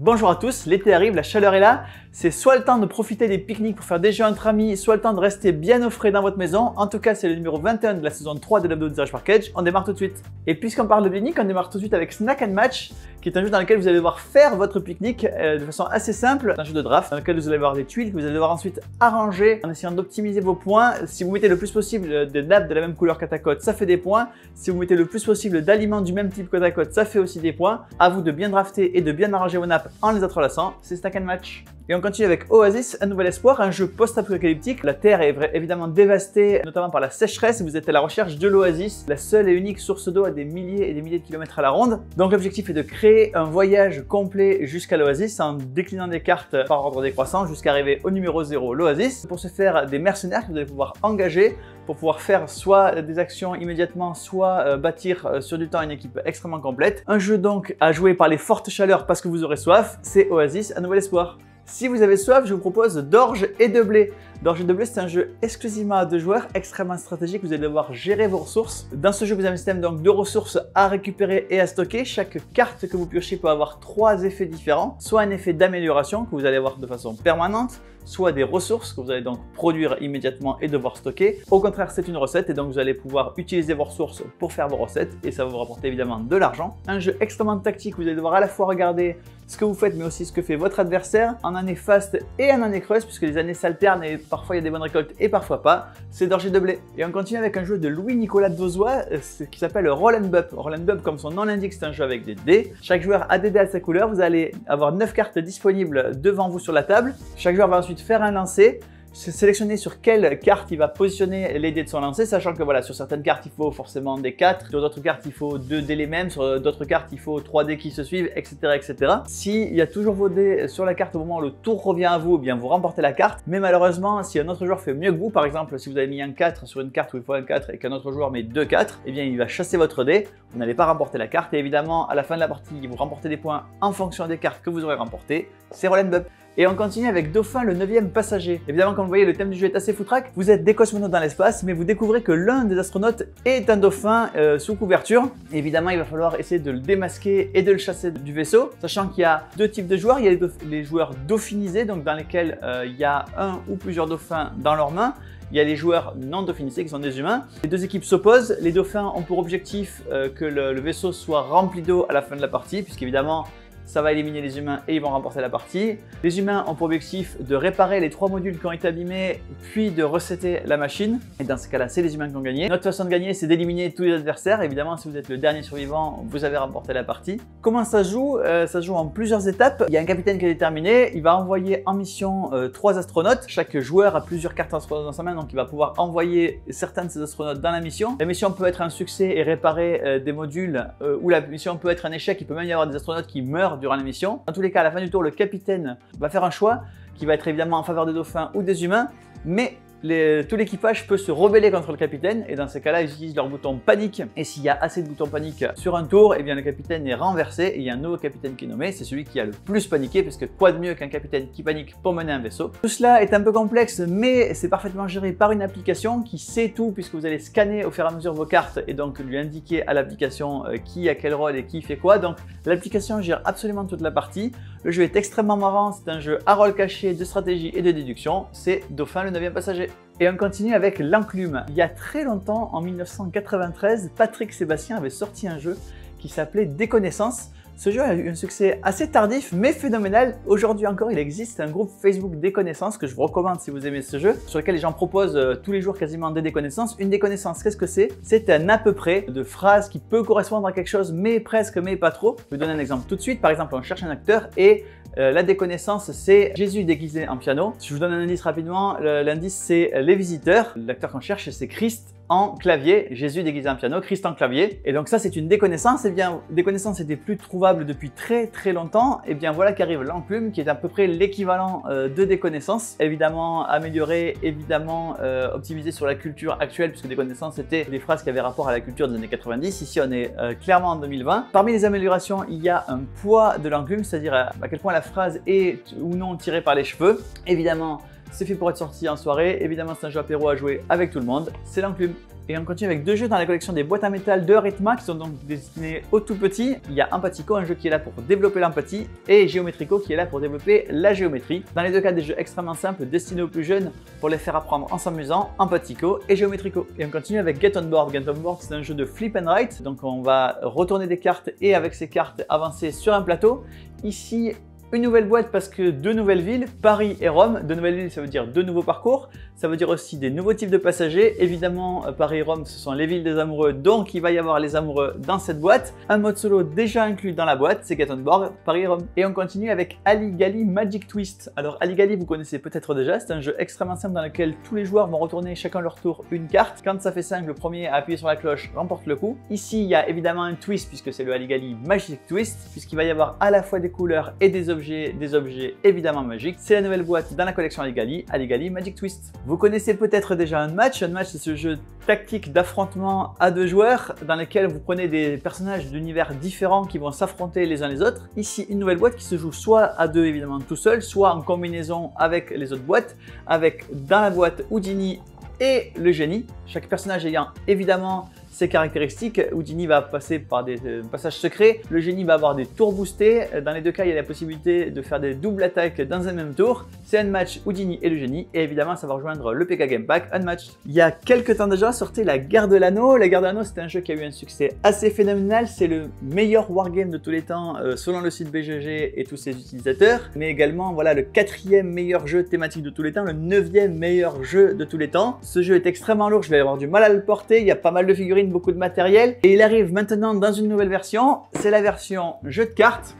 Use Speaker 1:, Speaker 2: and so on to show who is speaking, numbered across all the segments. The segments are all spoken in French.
Speaker 1: Bonjour à tous, l'été arrive, la chaleur est là. C'est soit le temps de profiter des pique-niques pour faire des jeux entre amis, soit le temps de rester bien au frais dans votre maison. En tout cas, c'est le numéro 21 de la saison 3 de l'Hebdo de Tirage par Cage. On démarre tout de suite. Et puisqu'on parle de pique-nique, on démarre tout de suite avec Snack and Match, qui est un jeu dans lequel vous allez devoir faire votre pique-nique de façon assez simple. C'est un jeu de draft dans lequel vous allez avoir des tuiles que vous allez devoir ensuite arranger en essayant d'optimiser vos points. Si vous mettez le plus possible de nappes de la même couleur côte à côte, ça fait des points. Si vous mettez le plus possible d'aliments du même type côte à côte, ça fait aussi des points. À vous de bien drafter et de bien arranger vos nappes en les entrelaçant. C'est Snack and Match. Et on continue avec Oasis, un nouvel espoir, un jeu post-apocalyptique. La Terre est évidemment dévastée, notamment par la sécheresse, et vous êtes à la recherche de l'Oasis, la seule et unique source d'eau à des milliers et des milliers de kilomètres à la ronde. Donc l'objectif est de créer un voyage complet jusqu'à l'Oasis en déclinant des cartes par ordre décroissant jusqu'à arriver au numéro 0, l'Oasis. Pour ce faire, des mercenaires que vous allez pouvoir engager pour pouvoir faire soit des actions immédiatement, soit bâtir sur du temps une équipe extrêmement complète. Un jeu donc à jouer par les fortes chaleurs parce que vous aurez soif, c'est Oasis, un nouvel espoir. Si vous avez soif, je vous propose d'orge et de blé. D'orge et de blé, c'est un jeu exclusivement à 2 joueurs, extrêmement stratégique. Vous allez devoir gérer vos ressources. Dans ce jeu, vous avez un système donc de ressources à récupérer et à stocker. Chaque carte que vous piochez peut avoir 3 effets différents. Soit un effet d'amélioration que vous allez avoir de façon permanente, soit des ressources que vous allez donc produire immédiatement et devoir stocker. Au contraire, c'est une recette et donc vous allez pouvoir utiliser vos ressources pour faire vos recettes et ça va vous rapporter évidemment de l'argent. Un jeu extrêmement tactique, vous allez devoir à la fois regarder ce que vous faites mais aussi ce que fait votre adversaire en année faste et en année creuse puisque les années s'alternent et parfois il y a des bonnes récoltes et parfois pas. C'est d'orge et de blé. Et on continue avec un jeu de Louis-Nicolas Dauzois qui s'appelle Roll and Bump. Roll and Bump, comme son nom l'indique, c'est un jeu avec des dés. Chaque joueur a des dés à sa couleur. Vous allez avoir 9 cartes disponibles devant vous sur la table. Chaque joueur va ensuite faire un lancer. Sélectionner sur quelle carte il va positionner les dés de son lancer, sachant que voilà, sur certaines cartes il faut forcément des 4, sur d'autres cartes il faut 2 dés les mêmes, sur d'autres cartes il faut 3 dés qui se suivent, etc. etc. S'il y a toujours vos dés sur la carte au moment où le tour revient à vous, eh bien vous remportez la carte, mais malheureusement si un autre joueur fait mieux que vous, par exemple si vous avez mis un 4 sur une carte où il faut un 4 et qu'un autre joueur met 2 4, eh bien il va chasser votre dé, vous n'allez pas remporter la carte et évidemment à la fin de la partie vous remportez des points en fonction des cartes que vous aurez remportées, c'est Roll and Bump. Et on continue avec Dauphin, le 9e passager. Évidemment, comme vous voyez, le thème du jeu est assez foutraque. Vous êtes des cosmonautes dans l'espace, mais vous découvrez que l'un des astronautes est un dauphin sous couverture. Évidemment, il va falloir essayer de le démasquer et de le chasser du vaisseau, sachant qu'il y a 2 types de joueurs. Il y a les joueurs dauphinisés, donc dans lesquels il y a un ou plusieurs dauphins dans leurs mains. Il y a les joueurs non dauphinisés qui sont des humains. Les 2 équipes s'opposent. Les dauphins ont pour objectif que le vaisseau soit rempli d'eau à la fin de la partie, puisqu'évidemment, ça va éliminer les humains et ils vont remporter la partie. Les humains ont pour objectif de réparer les 3 modules qui ont été abîmés, puis de resetter la machine. Et dans ce cas-là, c'est les humains qui ont gagné. Notre façon de gagner, c'est d'éliminer tous les adversaires. Évidemment, si vous êtes le dernier survivant, vous avez remporté la partie. Comment ça se joue? Ça se joue en plusieurs étapes. Il y a un capitaine qui est déterminé. Il va envoyer en mission 3 astronautes. Chaque joueur a plusieurs cartes astronautes dans sa main, donc il va pouvoir envoyer certains de ces astronautes dans la mission. La mission peut être un succès et réparer des modules, ou la mission peut être un échec. Il peut même y avoir des astronautes qui meurent durant la mission. Dans tous les cas, à la fin du tour, le capitaine va faire un choix qui va être évidemment en faveur des dauphins ou des humains, mais tout l'équipage peut se rebeller contre le capitaine et dans ces cas-là, ils utilisent leur bouton panique. Et s'il y a assez de boutons panique sur un tour, eh bien le capitaine est renversé et il y a un nouveau capitaine qui est nommé. C'est celui qui a le plus paniqué parce que quoi de mieux qu'un capitaine qui panique pour mener un vaisseau. Tout cela est un peu complexe, mais c'est parfaitement géré par une application qui sait tout puisque vous allez scanner au fur et à mesure vos cartes et donc lui indiquer à l'application qui a quel rôle et qui fait quoi. Donc l'application gère absolument toute la partie. Le jeu est extrêmement marrant, c'est un jeu à rôle caché, de stratégie et de déduction. C'est Dauphin, le 9e passager. Et on continue avec l'enclume. Il y a très longtemps, en 1993, Patrick Sébastien avait sorti un jeu qui s'appelait Déconnaissance. Ce jeu a eu un succès assez tardif mais phénoménal. Aujourd'hui encore, il existe un groupe Facebook Déconnaissance que je vous recommande si vous aimez ce jeu, sur lequel les gens proposent tous les jours quasiment des déconnaissances. Une déconnaissance, qu'est-ce que c'est? C'est un à peu près de phrase qui peut correspondre à quelque chose mais presque, mais pas trop. Je vais vous donner un exemple tout de suite. Par exemple, on cherche un acteur et la déconnaissance, c'est Jésus déguisé en piano. Si je vous donne un indice rapidement, l'indice c'est Les Visiteurs. L'acteur qu'on cherche, c'est Christ en clavier, Jésus déguisé en piano, Christ en clavier. Et donc ça, c'est une déconnaissance. Et bien, déconnaissance était plus trouvable depuis très longtemps. Et bien voilà qu'arrive l'enclume, qui est à peu près l'équivalent de déconnaissance. Évidemment amélioré, évidemment optimisé sur la culture actuelle, puisque déconnaissance c'était des phrases qui avaient rapport à la culture des années 90. Ici, on est clairement en 2020. Parmi les améliorations, il y a un poids de l'enclume, c'est-à-dire à quel point la phrase est ou non tirée par les cheveux. Évidemment, c'est fait pour être sorti en soirée. Évidemment, c'est un jeu apéro à jouer avec tout le monde. C'est l'enclume. Et on continue avec deux jeux dans la collection des boîtes en métal de Rhythma qui sont donc destinés aux tout petits. Il y a Empathico, un jeu qui est là pour développer l'empathie, et Geometrico qui est là pour développer la géométrie. Dans les deux cas, des jeux extrêmement simples destinés aux plus jeunes pour les faire apprendre en s'amusant, Empathico et Geometrico. Et on continue avec Get On Board. Get On Board, c'est un jeu de flip and write, donc on va retourner des cartes et avec ces cartes avancer sur un plateau. Ici, une nouvelle boîte parce que deux nouvelles villes, Paris et Rome. Deux nouvelles villes, ça veut dire deux nouveaux parcours. Ça veut dire aussi des nouveaux types de passagers. Évidemment, Paris et Rome, ce sont les villes des amoureux, donc il va y avoir les amoureux dans cette boîte. Un mode solo déjà inclus dans la boîte, c'est Get On Board, Paris et Rome. Et on continue avec Aligali Magic Twist. Alors Aligali, vous connaissez peut-être déjà, c'est un jeu extrêmement simple dans lequel tous les joueurs vont retourner chacun leur tour une carte. Quand ça fait 5, le premier à appuyer sur la cloche remporte le coup. Ici, il y a évidemment un twist puisque c'est le Aligali Magic Twist, puisqu'il va y avoir à la fois des couleurs et des objets évidemment magiques. C'est la nouvelle boîte dans la collection Aligali, Aligali Magic Twist. Vous connaissez peut-être déjà Unmatch. Unmatch, c'est ce jeu tactique d'affrontement à deux joueurs dans lequel vous prenez des personnages d'univers différents qui vont s'affronter les uns les autres. Ici, une nouvelle boîte qui se joue soit à deux évidemment tout seul, soit en combinaison avec les autres boîtes, avec dans la boîte Houdini et le génie, chaque personnage ayant évidemment ses caractéristiques. Houdini va passer par des passages secrets, le génie va avoir des tours boostés. Dans les deux cas, il y a la possibilité de faire des doubles attaques dans un même tour. C'est Unmatch, Houdini et le génie, et évidemment ça va rejoindre le PK Game Pack Unmatched. Il y a quelques temps déjà sortait la Guerre de l'Anneau. La Guerre de l'Anneau, c'est un jeu qui a eu un succès assez phénoménal. C'est le meilleur wargame de tous les temps selon le site BGG et tous ses utilisateurs, mais également voilà le 4e meilleur jeu thématique de tous les temps, le 9e meilleur jeu de tous les temps. Ce jeu est extrêmement lourd, je vais avoir du mal à le porter. Il y a pas mal de figurines, beaucoup de matériel, et il arrive maintenant dans une nouvelle version. C'est la version jeu de cartes.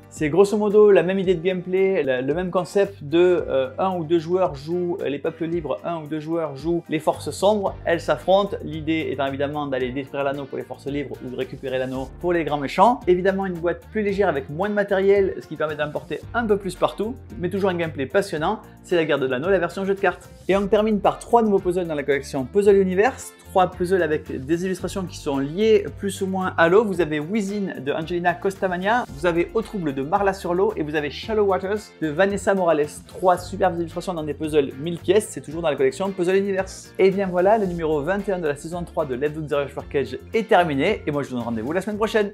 Speaker 1: C'est grosso modo la même idée de gameplay, le même concept de un ou deux joueurs jouent les peuples libres, un ou deux joueurs jouent les forces sombres, elles s'affrontent. L'idée étant évidemment d'aller détruire l'anneau pour les forces libres ou de récupérer l'anneau pour les grands méchants. Évidemment une boîte plus légère avec moins de matériel, ce qui permet d'emporter un peu plus partout, mais toujours un gameplay passionnant. C'est la Guerre de l'Anneau, la version jeu de cartes. Et on termine par 3 nouveaux puzzles dans la collection Puzzle Universe. 3 puzzles avec des illustrations qui sont liées plus ou moins à l'eau. Vous avez Within de Angelina Costamagna, vous avez Au Trouble de Marla sur l'eau et vous avez Shallow Waters de Vanessa Morales. 3 superbes illustrations dans des puzzles 1000 pièces, c'est toujours dans la collection Puzzle Universe. Et bien voilà, le numéro 21 de la saison 3 de Let's Do the Rush Cage est terminé et moi je vous donne rendez-vous la semaine prochaine.